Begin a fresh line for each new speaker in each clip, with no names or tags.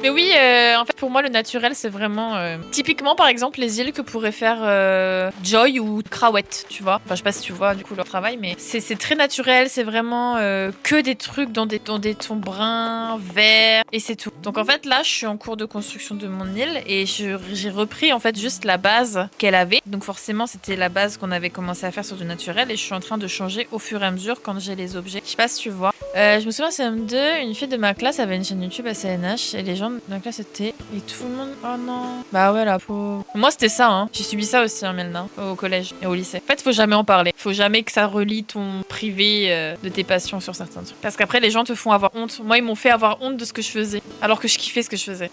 Mais oui, en fait, pour moi, le naturel, c'est vraiment... Typiquement, par exemple, les îles que pourrait faire Joy ou Krawet, tu vois. Enfin, je sais pas si tu vois, du coup, leur travail, mais c'est très naturel, c'est vraiment que des trucs dans des tons bruns, verts, et c'est tout. Donc, en fait, là, je suis en cours de construction de mon île, et j'ai repris, en fait, juste la base qu'elle avait. Donc, forcément, c'était la base qu'on avait commencé à faire sur du naturel, et je suis en train de changer au fur et à mesure quand j'ai les objets. Je sais pas si tu vois. Je me souviens, CM2, une fille de ma classe avait une chaîne YouTube à CNH, et les gens de ma classe étaient... Et tout le monde... Oh non. Bah ouais, la pauvre. Moi, c'était ça, hein. J'ai subi ça aussi, hein, Melna, au collège et au lycée. En fait, faut jamais en parler. Faut jamais que ça relie ton privé de tes passions sur certains trucs. Parce qu'après, les gens te font avoir honte. Moi, ils m'ont fait avoir honte de ce que je faisais, alors que je kiffais ce que je faisais.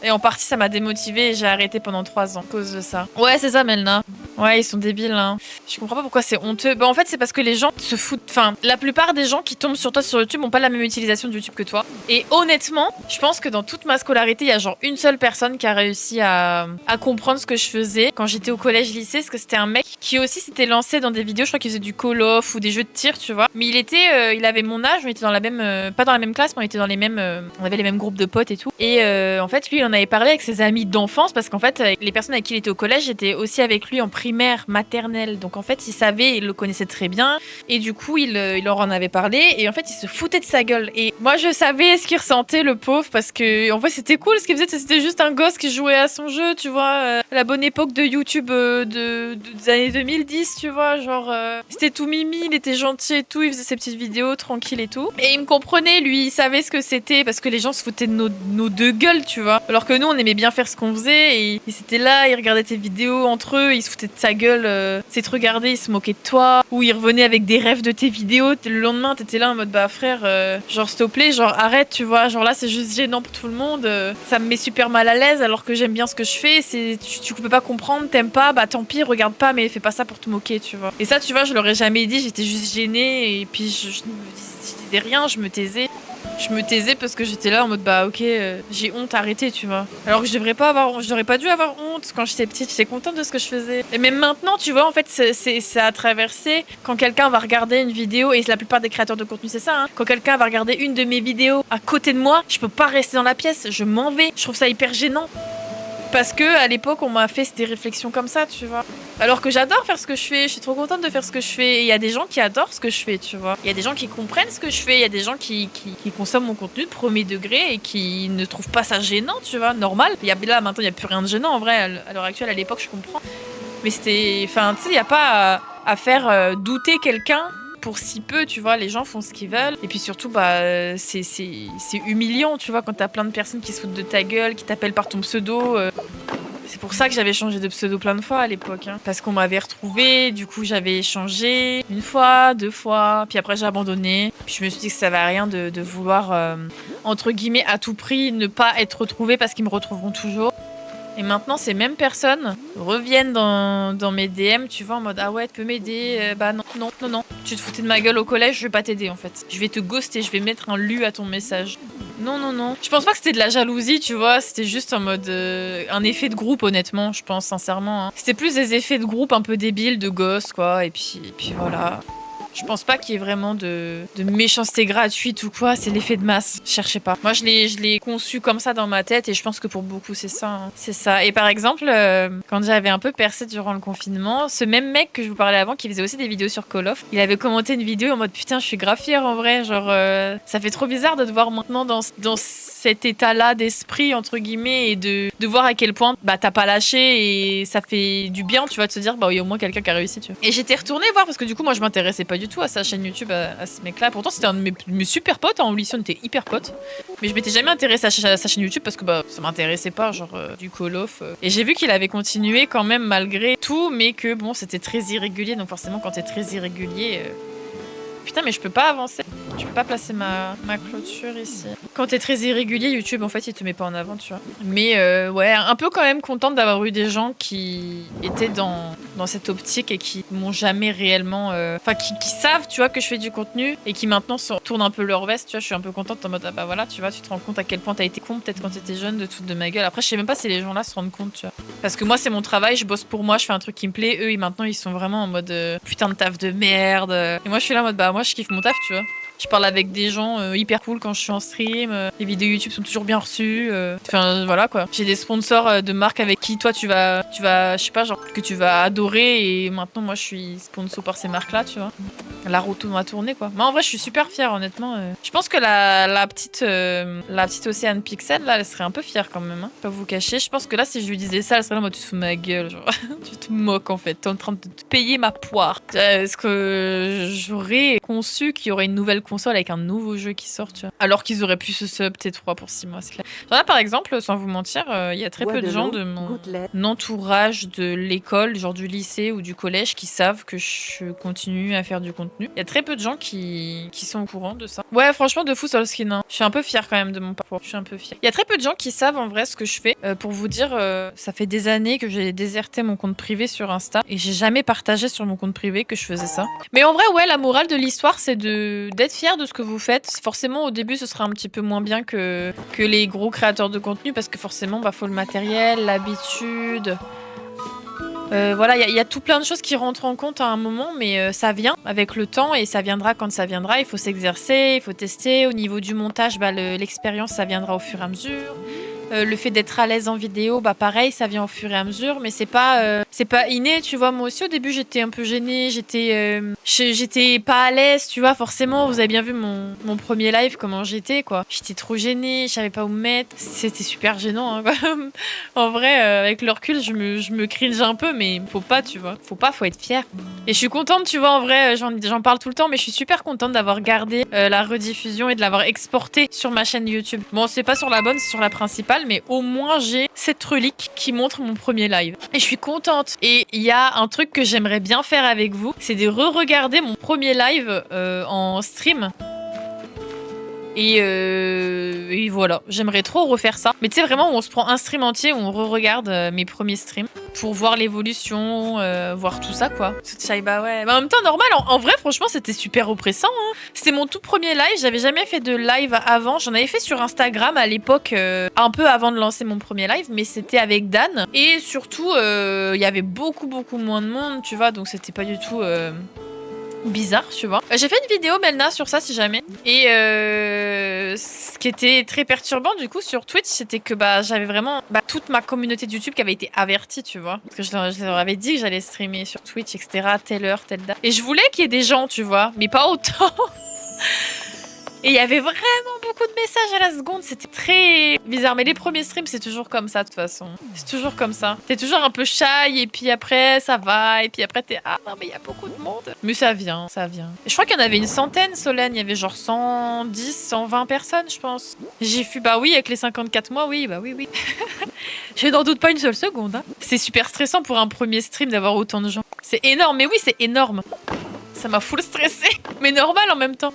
Et en partie, ça m'a démotivée et j'ai arrêté pendant 3 ans à cause de ça. Ouais, c'est ça, Melna. Ouais, ils sont débiles, hein. Je comprends pas pourquoi c'est honteux. Bah, en fait, c'est parce que les gens se foutent. Enfin, la plupart des gens qui tombent sur toi sur YouTube ont pas la même utilisation de YouTube que toi. Et honnêtement, je pense que dans toute ma scolarité, il y a genre une seule personne qui a réussi à comprendre ce que je faisais quand j'étais au collège-lycée. Parce que c'était un mec qui aussi s'était lancé dans des vidéos. Je crois qu'il faisait du Call of ou des jeux de tir, tu vois. Mais il avait mon âge. On était dans la même, pas dans la même classe, mais on était dans les mêmes, on avait les mêmes groupes de potes et tout. Et en fait, lui, il en avait parlé avec ses amis d'enfance parce qu'en fait, les personnes avec qui il était au collège, j'étais aussi avec lui en primaire, maternelle. Donc en fait, il savait, il le connaissait très bien. Et du coup, il leur en avait parlé. Et en fait, il se foutait de sa gueule. Et moi, je savais ce qu'il ressentait, le pauvre, parce que en fait, c'était cool. Ce qu'il faisait, c'était juste un gosse qui jouait à son jeu, tu vois. La bonne époque de YouTube des années 2010, tu vois. Genre, c'était tout mimi, il était gentil et tout. Il faisait ses petites vidéos tranquille et tout. Et il me comprenait, lui, il savait ce que c'était parce que les gens se foutaient de nos deux gueules, tu vois. Alors que nous, on aimait bien faire ce qu'on faisait. Et ils étaient là, ils regardaient tes vidéos entre eux, ils se foutaient de sa gueule. C'est te regarder, ils se moquaient de toi. Ou ils revenaient avec des rêves de tes vidéos. Le lendemain, t'étais là en mode, bah frère, genre, s'il te plaît, genre, arrête, tu vois. Genre là, c'est juste gênant pour tout le monde. Ça me met super mal à l'aise alors que j'aime bien ce que je fais. Tu peux pas comprendre, t'aimes pas, bah tant pis, regarde pas, mais fais pas ça pour te moquer, tu vois. Et ça, tu vois, je l'aurais jamais dit, j'étais juste gênée. Et puis, je disais rien, je me taisais. Je me taisais parce que j'étais là en mode bah ok, j'ai honte, arrêtez, tu vois. Alors que je devrais pas dû avoir honte quand j'étais petite, j'étais contente de ce que je faisais. Et même maintenant, tu vois, en fait, ça a traversé quand quelqu'un va regarder une vidéo, et la plupart des créateurs de contenu c'est ça, hein. Quand quelqu'un va regarder une de mes vidéos à côté de moi, je peux pas rester dans la pièce, je m'en vais. Je trouve ça hyper gênant. Parce que à l'époque, on m'a fait des réflexions comme ça, tu vois. Alors que j'adore faire ce que je fais, je suis trop contente de faire ce que je fais. Et il y a des gens qui adorent ce que je fais, tu vois. Il y a des gens qui comprennent ce que je fais, il y a des gens qui consomment mon contenu de premier degré et qui ne trouvent pas ça gênant, tu vois, normal. Là, maintenant, il n'y a plus rien de gênant, en vrai, à l'heure actuelle, à l'époque, je comprends. Mais c'était... Enfin, tu sais, il n'y a pas à faire douter quelqu'un pour si peu, tu vois, les gens font ce qu'ils veulent. Et puis surtout, bah, c'est humiliant, tu vois, quand t'as plein de personnes qui se foutent de ta gueule, qui t'appellent par ton pseudo. C'est pour ça que j'avais changé de pseudo plein de fois à l'époque. Hein. Parce qu'on m'avait retrouvé, du coup j'avais changé 1 fois, 2 fois, puis après j'ai abandonné. Puis je me suis dit que ça va rien de vouloir, entre guillemets, à tout prix, ne pas être retrouvée parce qu'ils me retrouveront toujours. Et maintenant, ces mêmes personnes reviennent dans mes DM, tu vois, en mode « Ah ouais, tu peux m'aider ?» Bah non, non, non, non. Tu te foutais de ma gueule au collège, je vais pas t'aider en fait. Je vais te ghoster, je vais mettre un lu à ton message. Non, non, non. Je pense pas que c'était de la jalousie, tu vois. C'était juste en mode... un effet de groupe, honnêtement, je pense, sincèrement. Hein. C'était plus des effets de groupe un peu débiles, de gosses, quoi. Et puis voilà. Je pense pas qu'il y ait vraiment de méchanceté gratuite ou quoi, c'est l'effet de masse. Cherchez pas. Moi, je l'ai conçu comme ça dans ma tête et je pense que pour beaucoup, c'est ça. Hein. C'est ça. Et par exemple, quand j'avais un peu percé durant le confinement, ce même mec que je vous parlais avant, qui faisait aussi des vidéos sur Call of, il avait commenté une vidéo en mode putain, je suis grave fière en vrai. Genre, ça fait trop bizarre de te voir maintenant dans cet état-là d'esprit, entre guillemets, et de voir à quel point bah, t'as pas lâché et ça fait du bien, tu vois, de se dire, bah, il y a au moins quelqu'un qui a réussi, tu vois. Et j'étais retournée voir parce que du coup, moi, je m'intéressais pas du tout à sa chaîne YouTube, à ce mec-là. Pourtant, c'était un de mes super potes. En lycée, on était hyper potes. Mais je m'étais jamais intéressée à sa chaîne YouTube parce que bah, ça m'intéressait pas, genre du Call of. Et j'ai vu qu'il avait continué quand même malgré tout, mais que bon, c'était très irrégulier. Donc forcément, quand t'es très irrégulier. Putain, mais je peux pas avancer. Je peux pas placer ma clôture ici. Quand t'es très irrégulier, YouTube, en fait, il te met pas en avant, tu vois. Mais ouais, un peu quand même contente d'avoir eu des gens qui étaient dans cette optique et qui m'ont jamais réellement... Enfin, qui savent, tu vois, que je fais du contenu et qui maintenant se tournent un peu leur veste, tu vois. Je suis un peu contente en mode, ah bah voilà, tu vois, tu te rends compte à quel point t'as été con, peut-être quand t'étais jeune, de toute de ma gueule. Après, je sais même pas si les gens-là se rendent compte, tu vois. Parce que moi, c'est mon travail, je bosse pour moi, je fais un truc qui me plaît. Eux, maintenant, ils sont vraiment en mode putain de taf de merde. Et moi, je suis là en mode, bah, moi, je kiffe mon taf, tu vois. Je parle avec des gens hyper cool quand je suis en stream. Les vidéos YouTube sont toujours bien reçues. Enfin, voilà quoi. J'ai des sponsors de marques avec qui toi tu vas, je sais pas, genre que tu vas adorer. Et maintenant, moi, je suis sponsor par ces marques-là, tu vois. La roue va tourner quoi. Moi, en vrai, je suis super fière, honnêtement. Je pense que la petite Océane Pixel, là, elle serait un peu fière quand même. Hein. Pas vous cacher. Je pense que là, si je lui disais ça, elle serait là, moi, tu te fous de ma gueule. Genre. Tu te moques en fait. T'es en train de te payer ma poire. Est-ce que j'aurais conçu qu'il y aurait une nouvelle console avec un nouveau jeu qui sort, tu vois. Alors qu'ils auraient pu se sub T3 pour 6 mois, c'est clair. Genre par exemple, sans vous mentir, il y a très peu de gens de mon entourage de l'école, genre du lycée ou du collège, qui savent que je continue à faire du contenu. Il y a très peu de gens qui sont au courant de ça. Ouais, franchement, de fou Solskin. Hein. Je suis un peu fière quand même de mon parcours. Je suis un peu fière. Il y a très peu de gens qui savent en vrai ce que je fais. Pour vous dire, ça fait des années que j'ai déserté mon compte privé sur Insta et j'ai jamais partagé sur mon compte privé que je faisais ça. Mais en vrai, ouais, la morale de l'histoire, c'est d'être fier de ce que vous faites. Forcément, au début, ce sera un petit peu moins bien que les gros créateurs de contenu parce que forcément, bah, faut le matériel, l'habitude. Voilà, il y a tout plein de choses qui rentrent en compte à un moment, mais ça vient avec le temps et ça viendra quand ça viendra. Il faut s'exercer, il faut tester. Au niveau du montage, bah, l'expérience, ça viendra au fur et à mesure. Le fait d'être à l'aise en vidéo, bah pareil, ça vient au fur et à mesure, mais c'est pas inné, tu vois. Moi aussi, au début, j'étais un peu gênée, j'étais pas à l'aise, tu vois. Forcément, vous avez bien vu mon premier live, comment j'étais, quoi. J'étais trop gênée, je savais pas où me mettre. C'était super gênant, hein, quoi. En vrai, avec le recul, je me cringe un peu, mais faut pas, tu vois. Faut être fière. Et je suis contente, tu vois, en vrai, j'en parle tout le temps, mais je suis super contente d'avoir gardé la rediffusion et de l'avoir exporté sur ma chaîne YouTube. Bon, c'est pas sur la bonne, c'est sur la principale, mais au moins j'ai cette relique qui montre mon premier live. Et je suis contente. Et il y a un truc que j'aimerais bien faire avec vous, c'est de re-regarder mon premier live en stream. Et voilà, j'aimerais trop refaire ça. Mais tu sais vraiment où on se prend un stream entier, où on re-regarde mes premiers streams pour voir l'évolution, voir tout ça quoi. Bah ouais. Mais en même temps normal, en vrai franchement c'était super oppressant. Hein. C'était mon tout premier live, j'avais jamais fait de live avant. J'en avais fait sur Instagram à l'époque, un peu avant de lancer mon premier live, mais c'était avec Dan. Et surtout, il y avait beaucoup moins de monde, tu vois, donc c'était pas du tout... bizarre, tu vois. J'ai fait une vidéo, Melna, sur ça, si jamais. Et ce qui était très perturbant, du coup, sur Twitch, c'était que j'avais vraiment toute ma communauté de YouTube qui avait été avertie, tu vois. Parce que je leur avais dit que j'allais streamer sur Twitch, etc., telle heure, telle date. Et je voulais qu'il y ait des gens, tu vois, mais pas autant. Et il y avait vraiment beaucoup de messages à la seconde, c'était très bizarre. Mais les premiers streams, c'est toujours comme ça, de toute façon. C'est toujours comme ça. T'es toujours un peu shy, et puis après, ça va, et puis après, t'es ah non, mais il y a beaucoup de monde. Mais ça vient, ça vient. Et je crois qu'il y en avait une centaine, Solène. Il y avait genre 110, 120 personnes, je pense. J'ai fait, bah oui, avec les 54 mois, oui, bah oui. Je n'en doute pas une seule seconde. Hein. C'est super stressant pour un premier stream d'avoir autant de gens. C'est énorme, mais oui, c'est énorme. Ça m'a full stressé, mais normal en même temps.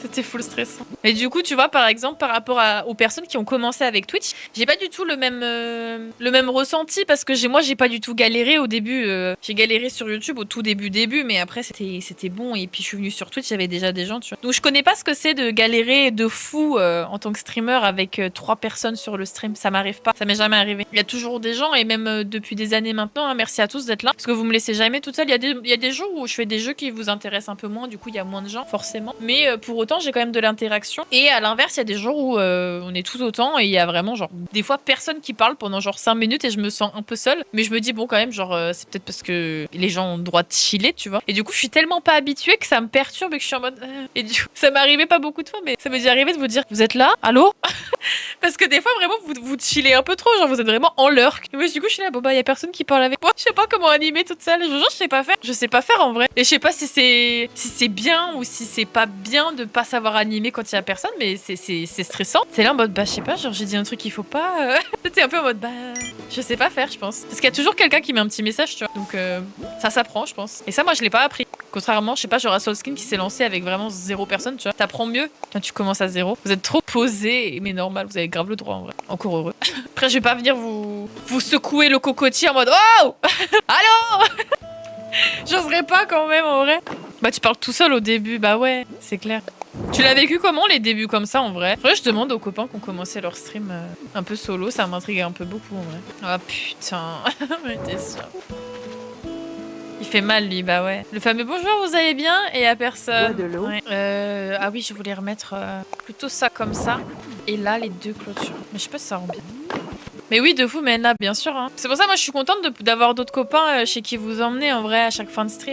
C'était full stressant. Et du coup, tu vois, par exemple, par rapport aux personnes qui ont commencé avec Twitch, j'ai pas du tout le même ressenti parce que moi, j'ai pas du tout galéré au début. J'ai galéré sur YouTube au tout début, mais après, c'était bon. Et puis, je suis venue sur Twitch, il y avait déjà des gens, tu vois. Donc, je connais pas ce que c'est de galérer de fou en tant que streamer avec 3 personnes sur le stream. Ça m'arrive pas. Ça m'est jamais arrivé. Il y a toujours des gens et même depuis des années maintenant, hein, merci à tous d'être là parce que vous me laissez jamais toute seule. Il y a des jours où je fais des jeux qui vous intéressent un peu moins. Du coup, il y a moins de gens, forcément. Mais pour autant, j'ai quand même de l'interaction. Et à l'inverse, il y a des jours où on est tout autant et il y a vraiment genre des fois personne qui parle pendant genre 5 minutes et je me sens un peu seule. Mais je me dis bon quand même genre c'est peut-être parce que les gens ont le droit de chiller, tu vois. Et du coup, je suis tellement pas habituée que ça me perturbe et que je suis en mode et du coup, ça m'est arrivé pas beaucoup de fois mais ça m'est déjà arrivé de vous dire vous êtes là, allô. Parce que des fois vraiment vous chillez un peu trop, genre vous êtes vraiment en lurk. Et moi du coup, je suis là bon il y a personne qui parle avec moi. Je sais pas comment animer toute seule. Je sais pas faire. Je sais pas faire en vrai. Et je sais pas si c'est bien ou si c'est pas bien de pas savoir animer quand il y a personne, mais c'est stressant. C'est là en mode je sais pas, genre j'ai dit un truc qu'il faut pas. T'es un peu en mode je sais pas faire, je pense. Parce qu'il y a toujours quelqu'un qui met un petit message, tu vois. Donc ça s'apprend, je pense. Et ça, moi, je l'ai pas appris. Contrairement, je sais pas, genre à Solskin qui s'est lancé avec vraiment 0 personne, tu vois. T'apprends mieux quand tu commences à 0. Vous êtes trop posé, mais normal, vous avez grave le droit en vrai. Encore heureux. Après, je vais pas venir vous secouer le cocotier en mode oh allô. J'oserais pas quand même en vrai. Tu parles tout seul au début, bah ouais, c'est clair. Tu l'as vécu comment les débuts comme ça en vrai? Après, je demande aux copains qui ont commencé leur stream un peu solo, ça m'intriguait un peu beaucoup en vrai. Ah putain, mais t'es sûr. Il fait mal, lui, bah ouais. Le fameux bonjour, vous allez bien? Et à personne.
Bois de l'eau.
Ouais. Ah oui, je voulais remettre plutôt ça comme ça. Et là, les 2 clôtures. Mais je sais pas si ça rend bien. Mais oui, de fou, mais là, bien sûr. Hein. C'est pour ça, moi, je suis contente d'avoir d'autres copains chez qui vous emmenez, en vrai, à chaque fin de stream.